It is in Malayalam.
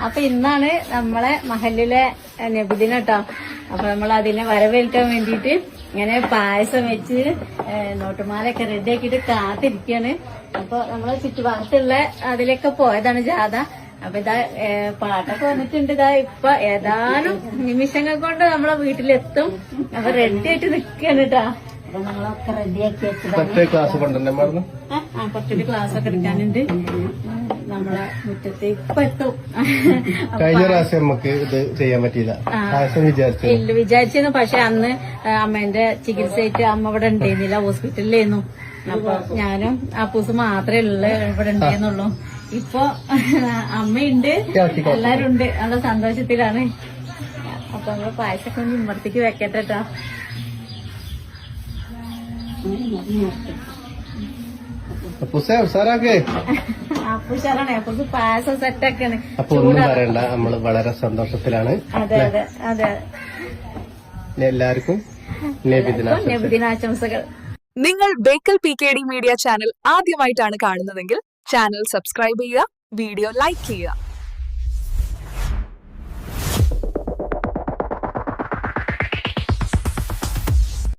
അപ്പൊ ഇന്നാണ് നമ്മളെ മഹലിലെ നബിദിനം കേട്ടോ. അപ്പൊ നമ്മൾ അതിനെ വരവേൽക്കാൻ വേണ്ടിയിട്ട് ഇങ്ങനെ പായസം വെച്ച് നോട്ടുമാലൊക്കെ റെഡിയാക്കിയിട്ട് കാത്തിരിക്കാണ്. അപ്പൊ നമ്മളെ ചുറ്റുഭാഗത്തുള്ള അതിലൊക്കെ പോയതാണ് ജാഥ. അപ്പൊ ഇതാ പാട്ടൊക്കെ വന്നിട്ടുണ്ട്. ഇതാ ഇപ്പൊ ഏതാനും നിമിഷങ്ങൾ കൊണ്ട് നമ്മളെ വീട്ടിലെത്തും. അപ്പൊ റെഡി ആയിട്ട് നിക്കാണ് കേട്ടാ. അപ്പൊ നമ്മളൊക്കെ റെഡിയാക്കി വെച്ചതാണ്. കുറച്ചൊരു ക്ലാസ് ഒക്കെ എടുക്കാനുണ്ട്. നമ്മളെ മുറ്റത്ത് ഇപ്പൊ എത്തും. കഴിഞ്ഞ പ്രാവശ്യം നമുക്ക് ഇത് ചെയ്യാൻ പറ്റിയില്ല, ഇല്ല വിചാരിച്ചിരുന്നു. പക്ഷെ അന്ന് അമ്മേന്റെ ചികിത്സയായിട്ട് അമ്മ ഇവിടെ ഉണ്ടായിരുന്നില്ല, ഹോസ്പിറ്റലിലായിരുന്നു. അപ്പൊ ഞാനും അപ്പൂസ് മാത്രമേ ഇവിടെ ഉണ്ടായിരുന്നുള്ളൂ. ഇപ്പൊ അമ്മയുണ്ട്, എല്ലാരും ഉണ്ട്. നല്ല സന്തോഷത്തിലാണ്. അപ്പൊ നമ്മള് പായസൊക്കെ ഒന്ന് ഇമ്മർത്തേക്ക് വെക്കട്ടെ കേട്ടോ. അപ്പൂഷാറാണ്. അപ്പൂസ് പായസം സെറ്റാക്കാണ്. അപ്പൊ ഒന്നും പറയണ്ട, നമ്മള് വളരെ സന്തോഷത്തിലാണ്. അതെ അതെ അതെ. എല്ലാവർക്കും നബിദിനാശംസകൾ. നിങ്ങൾ ബേക്കൽ PKD മീഡിയ ചാനൽ ആദ്യമായിട്ടാണ് കാണുന്നതെങ്കിൽ ചാനൽ സബ്സ്ക്രൈബ് ചെയ്യുക, വീഡിയോ ലൈക്ക് ചെയ്യുക.